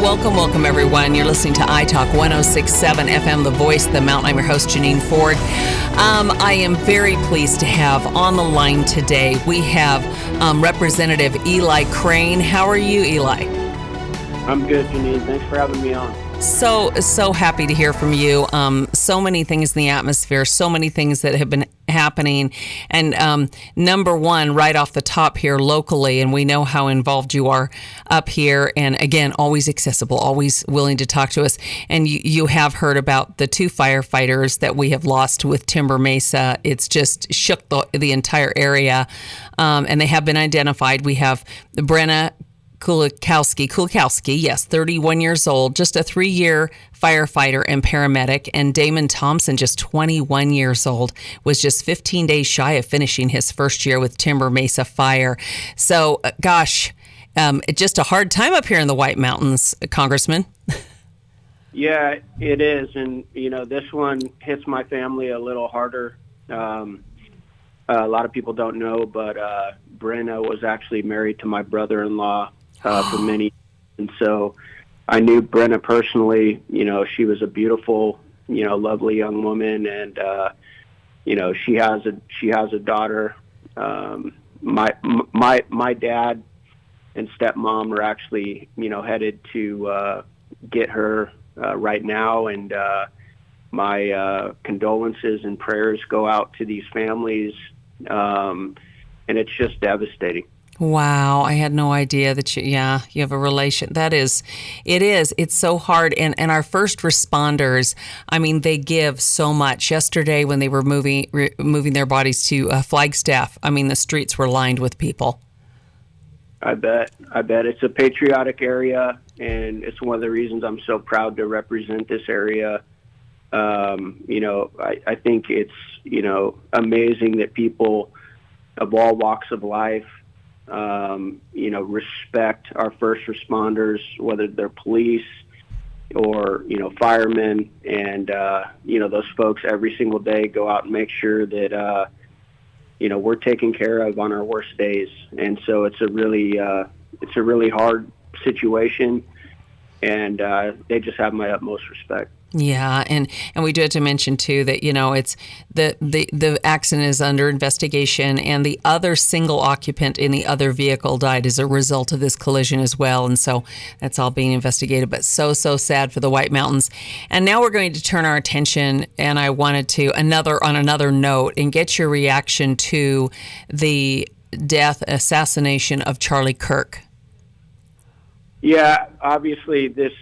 welcome everyone. You're listening to iTalk 106.7 FM, The Voice of the Mountain. I'm your host, Jineane Ford. I am very pleased to have on the line today, we have Representative Eli Crane. How are you, Eli? I'm good, Jineane. Thanks for having me on. So happy to hear from you. So many things in the atmosphere, so many things that have been happening. And number one, right off the top here locally, and we know how involved you are up here. And again, always accessible, always willing to talk to us. And you have heard about the 2 firefighters that we have lost with Timber Mesa. It's just shook the entire area. And they have been identified. We have Brenna Kulikowski, yes, 31 years old, just a 3-year firefighter and paramedic, and Damon Thompson, just 21 years old, was just 15 days shy of finishing his first year with Timber Mesa Fire. So, gosh, just a hard time up here in the White Mountains, Congressman. Yeah, it is, and this one hits my family a little harder. A lot of people don't know, but Brenna was actually married to my brother-in-law for many years. And so I knew Brenna personally. She was a beautiful, lovely young woman, and she has a daughter. My dad and stepmom are actually headed to get her right now, and my condolences and prayers go out to these families, and it's just devastating. Wow, I had no idea that you have a relation. It's so hard. And our first responders, I mean, they give so much. Yesterday when they were moving their bodies to Flagstaff, I mean, the streets were lined with people. I bet it's a patriotic area, and it's one of the reasons I'm so proud to represent this area. I think it's, amazing that people of all walks of life, respect our first responders, whether they're police or, firemen, and, those folks every single day go out and make sure that, we're taken care of on our worst days. And so it's a really hard situation, and they just have my utmost respect. Yeah, and we do have to mention too that it's the accident is under investigation, and the other single occupant in the other vehicle died as a result of this collision as well, and so that's all being investigated. But so sad for the White Mountains. And now we're going to turn our attention, and I wanted to on another note and get your reaction to the assassination of Charlie Kirk. Yeah, obviously this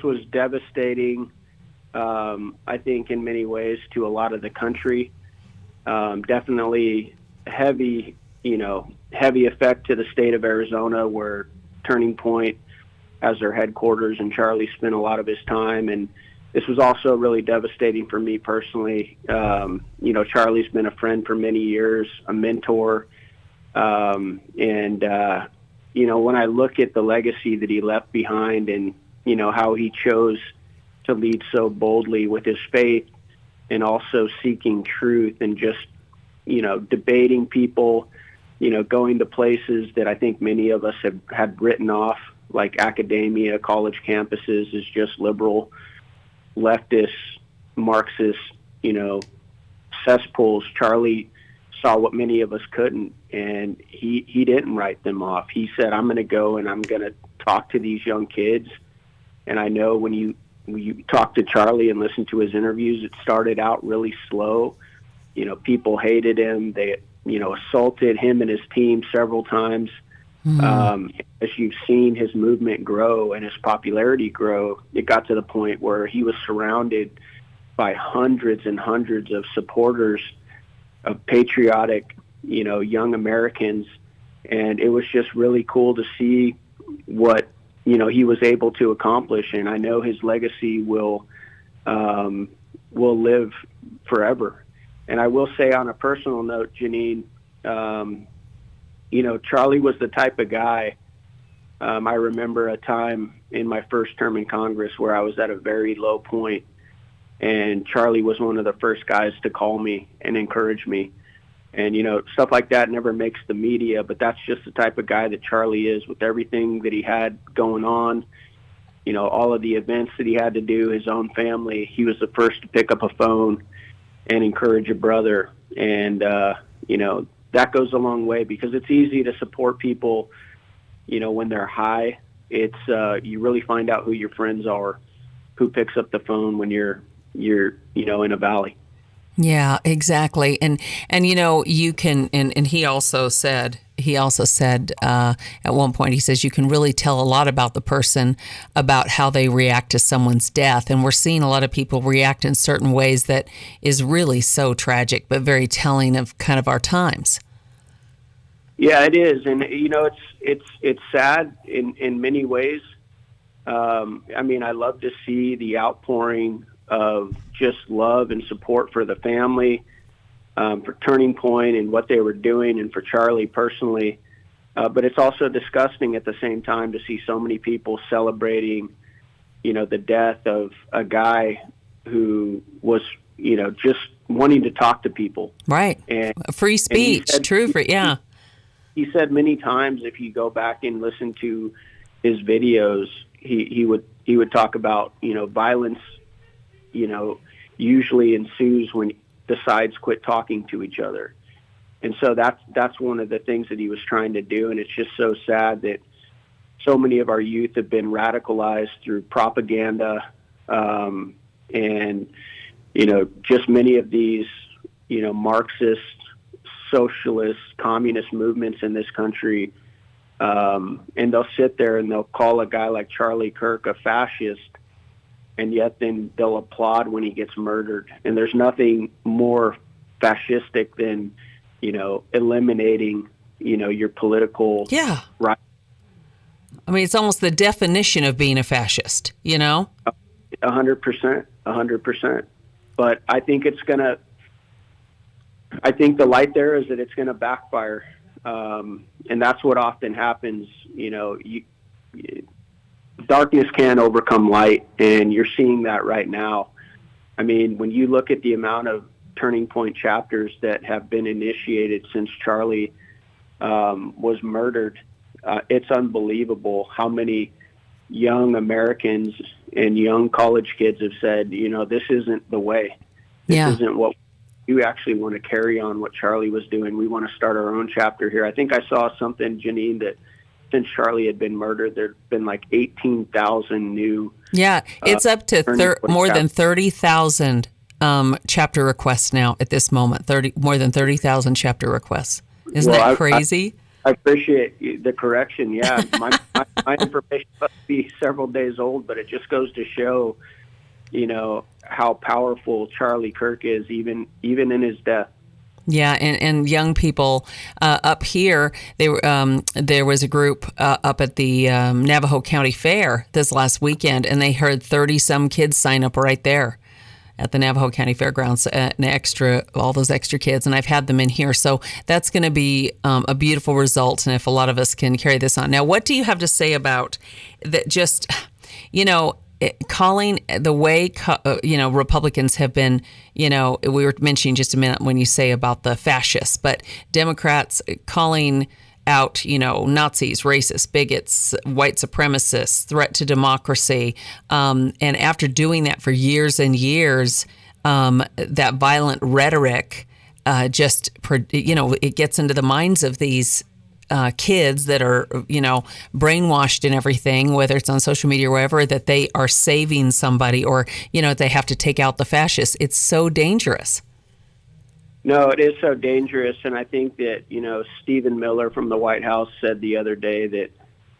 was devastating. I think in many ways to a lot of the country, definitely heavy effect to the state of Arizona, where Turning Point has their headquarters, and Charlie spent a lot of his time. And this was also really devastating for me personally. Charlie's been a friend for many years, a mentor. When I look at the legacy that he left behind, and, how he chose to lead so boldly with his faith, and also seeking truth, and just, debating people, going to places that I think many of us had written off, like academia, college campuses, as just liberal, leftist, Marxist, cesspools. Charlie saw what many of us couldn't, and he didn't write them off. He said, I'm going to go and I'm going to talk to these young kids. And I know when you talk to Charlie and listen to his interviews, it started out really slow. People hated him. They, assaulted him and his team several times. As you've seen his movement grow and his popularity grow, it got to the point where he was surrounded by hundreds and hundreds of supporters of patriotic, young Americans. And it was just really cool to see what, he was able to accomplish. And I know his legacy will live forever. And I will say, on a personal note, Jineane, Charlie was the type of guy. I remember a time in my first term in Congress where I was at a very low point, and Charlie was one of the first guys to call me and encourage me. And, stuff like that never makes the media, but that's just the type of guy that Charlie is, with everything that he had going on. all of the events that he had to do, his own family, he was the first to pick up a phone and encourage a brother. And, that goes a long way, because it's easy to support people, when they're high. It's, you really find out who your friends are, who picks up the phone when you're in a valley. Yeah, exactly. And you can, and he also said at one point, he says, you can really tell a lot about the person about how they react to someone's death. And we're seeing a lot of people react in certain ways that is really so tragic, but very telling of kind of our times. Yeah, it is. And, it's sad in many ways. I love to see the outpouring of just love and support for the family, for Turning Point and what they were doing, and for Charlie personally. But it's also disgusting at the same time to see so many people celebrating, the death of a guy who was, just wanting to talk to people. Right. And free speech. He said many times, if you go back and listen to his videos, he would talk about, violence, usually ensues when the sides quit talking to each other. And so that's one of the things that he was trying to do. And it's just so sad that so many of our youth have been radicalized through propaganda, and, just many of these, Marxist, socialist, communist movements in this country. And they'll sit there and they'll call a guy like Charlie Kirk a fascist, and yet then they'll applaud when he gets murdered. And there's nothing more fascistic than, eliminating, your political right. I mean, it's almost the definition of being a fascist, 100%. But I think the light there is that it's going to backfire. And that's what often happens. Darkness can overcome light, and you're seeing that right now. I mean, when you look at the amount of Turning Point chapters that have been initiated since Charlie was murdered, it's unbelievable how many young Americans and young college kids have said, this isn't the way. This isn't what you actually want to carry on what Charlie was doing. We want to start our own chapter here. I think I saw something, Jineane, that since Charlie had been murdered, there'd been like 18,000 new. Yeah, it's up to more than 30,000 chapter requests now at this moment. More than 30,000 chapter requests. Isn't that crazy? I appreciate the correction. Yeah, my information must be several days old, but it just goes to show, how powerful Charlie Kirk is, even in his death. Yeah, and young people up here, there was a group up at the Navajo County Fair this last weekend, and they heard 30-some kids sign up right there at the Navajo County Fairgrounds, all those extra kids, and I've had them in here. So that's going to be a beautiful result, and if a lot of us can carry this on. Now, what do you have to say about that? Just, calling the way, Republicans have been, we were mentioning just a minute when you say about the fascists, but Democrats calling out, Nazis, racists, bigots, white supremacists, threat to democracy. And after doing that for years and years, that violent rhetoric it gets into the minds of these kids that are, brainwashed and everything, whether it's on social media or wherever, that they are saving somebody or, they have to take out the fascists. It's so dangerous. No, it is so dangerous. And I think that, Stephen Miller from the White House said the other day that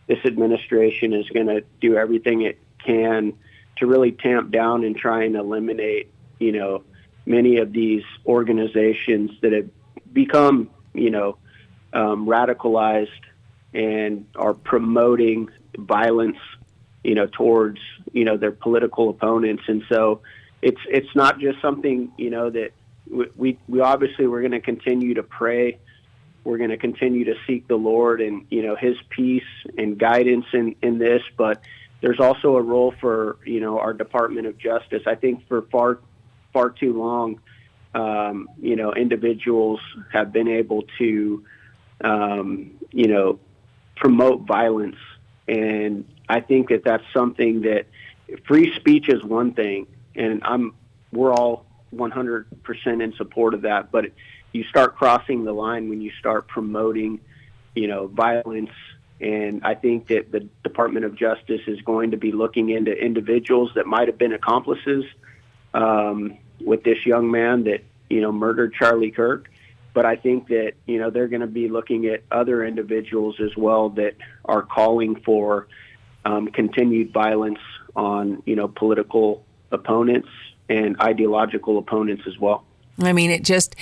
this administration is going to do everything it can to really tamp down and try and eliminate, many of these organizations that have become, radicalized and are promoting violence, towards, their political opponents. And so it's not just something, that we obviously we're going to continue to pray. We're going to continue to seek the Lord and, his peace and guidance in this. But there's also a role for, our Department of Justice. I think for far too long, individuals have been able to, promote violence. And I think that that's something that free speech is one thing, and we're all 100% in support of that. But you start crossing the line when you start promoting, violence. And I think that the Department of Justice is going to be looking into individuals that might have been accomplices with this young man that, murdered Charlie Kirk. But I think that, they're going to be looking at other individuals as well that are calling for continued violence on, political opponents and ideological opponents as well. I mean, it just,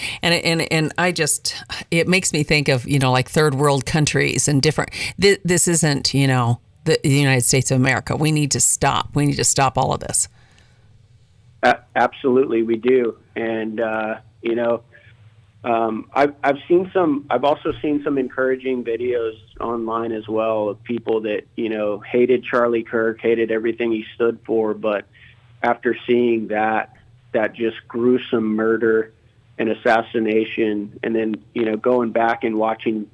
it makes me think of, like third world countries and different, this isn't, the United States of America. We need to stop. We need to stop all of this. Absolutely, we do. And, I've also seen some encouraging videos online as well of people that, hated Charlie Kirk, hated everything he stood for. But after seeing that just gruesome murder and assassination, and then, going back and watching,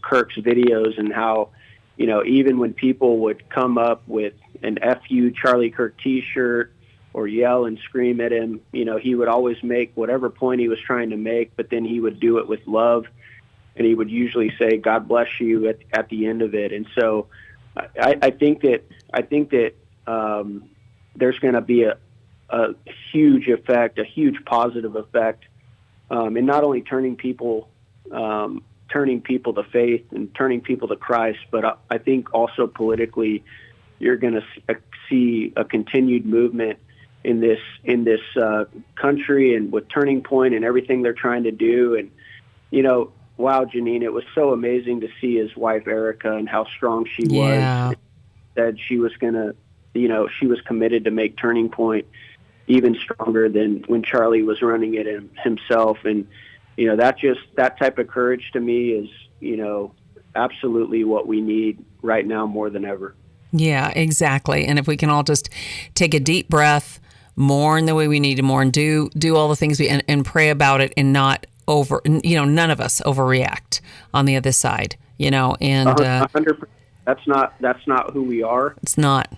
Kirk's videos and how, even when people would come up with an FU Charlie Kirk t-shirt or yell and scream at him, he would always make whatever point he was trying to make, but then he would do it with love, and he would usually say, "God bless you" at the end of it. And so I think that there's going to be a huge effect, a huge positive effect, in not only turning people to faith and turning people to Christ, but I think also politically, you're going to see a continued movement in this country, and with Turning Point and everything they're trying to do. And wow, Jineane, it was so amazing to see his wife Erica and how strong she was. Said she was gonna, she was committed to make Turning Point even stronger than when Charlie was running it himself. And that type of courage to me is absolutely what we need right now more than ever. Yeah, exactly. And if we can all just take a deep breath, mourn the way we need to mourn, do all the things and pray about it, and not none of us overreact on the other side, and 100%. That's not who we are. It's not.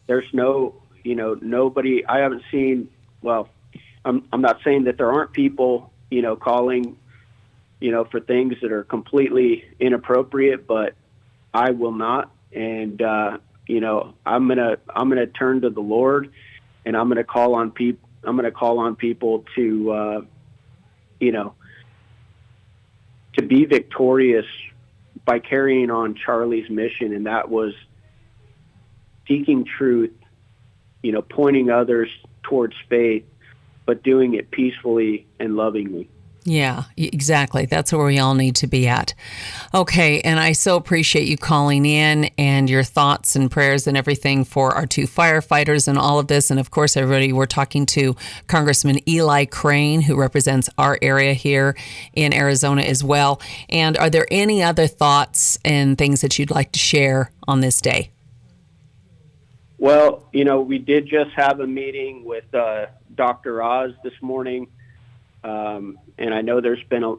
There's no, nobody. I haven't seen. Well, I'm not saying that there aren't people, calling, for things that are completely inappropriate, but I will not. And I'm gonna turn to the Lord, and I'm gonna call on people. I'm gonna call on people to to be victorious by carrying on Charlie's mission, and that was seeking truth, pointing others towards faith, but doing it peacefully and lovingly. Yeah, exactly. That's where we all need to be at. Okay, and I so appreciate you calling in and your thoughts and prayers and everything for our two firefighters and all of this. And of course, everybody, we're talking to Congressman Eli Crane, who represents our area here in Arizona as well. And are there any other thoughts and things that you'd like to share on this day? Well, we did just have a meeting with Dr. Oz this morning. And I know there's been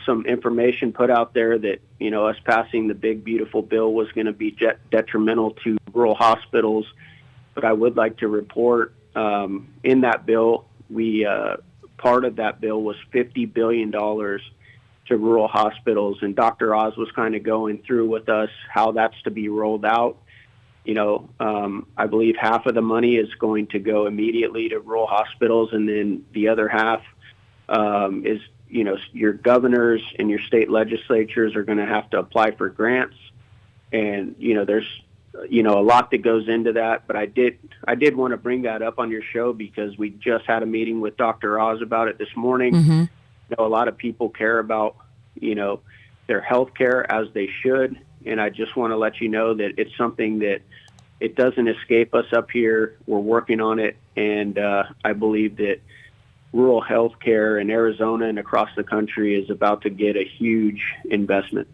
some information put out there that, us passing the big, beautiful bill was going to be detrimental to rural hospitals. But I would like to report, in that bill, part of that bill was $50 billion to rural hospitals. And Dr. Oz was kind of going through with us how that's to be rolled out. I believe half of the money is going to go immediately to rural hospitals, and then the other half is, your governors and your state legislatures are going to have to apply for grants. And, there's, a lot that goes into that. But I did want to bring that up on your show because we just had a meeting with Dr. Oz about it this morning. Mm-hmm. A lot of people care about, their health care as they should. And I just want to let you know that it's something that it doesn't escape us up here. We're working on it. And I believe that rural health care in Arizona and across the country is about to get a huge investment.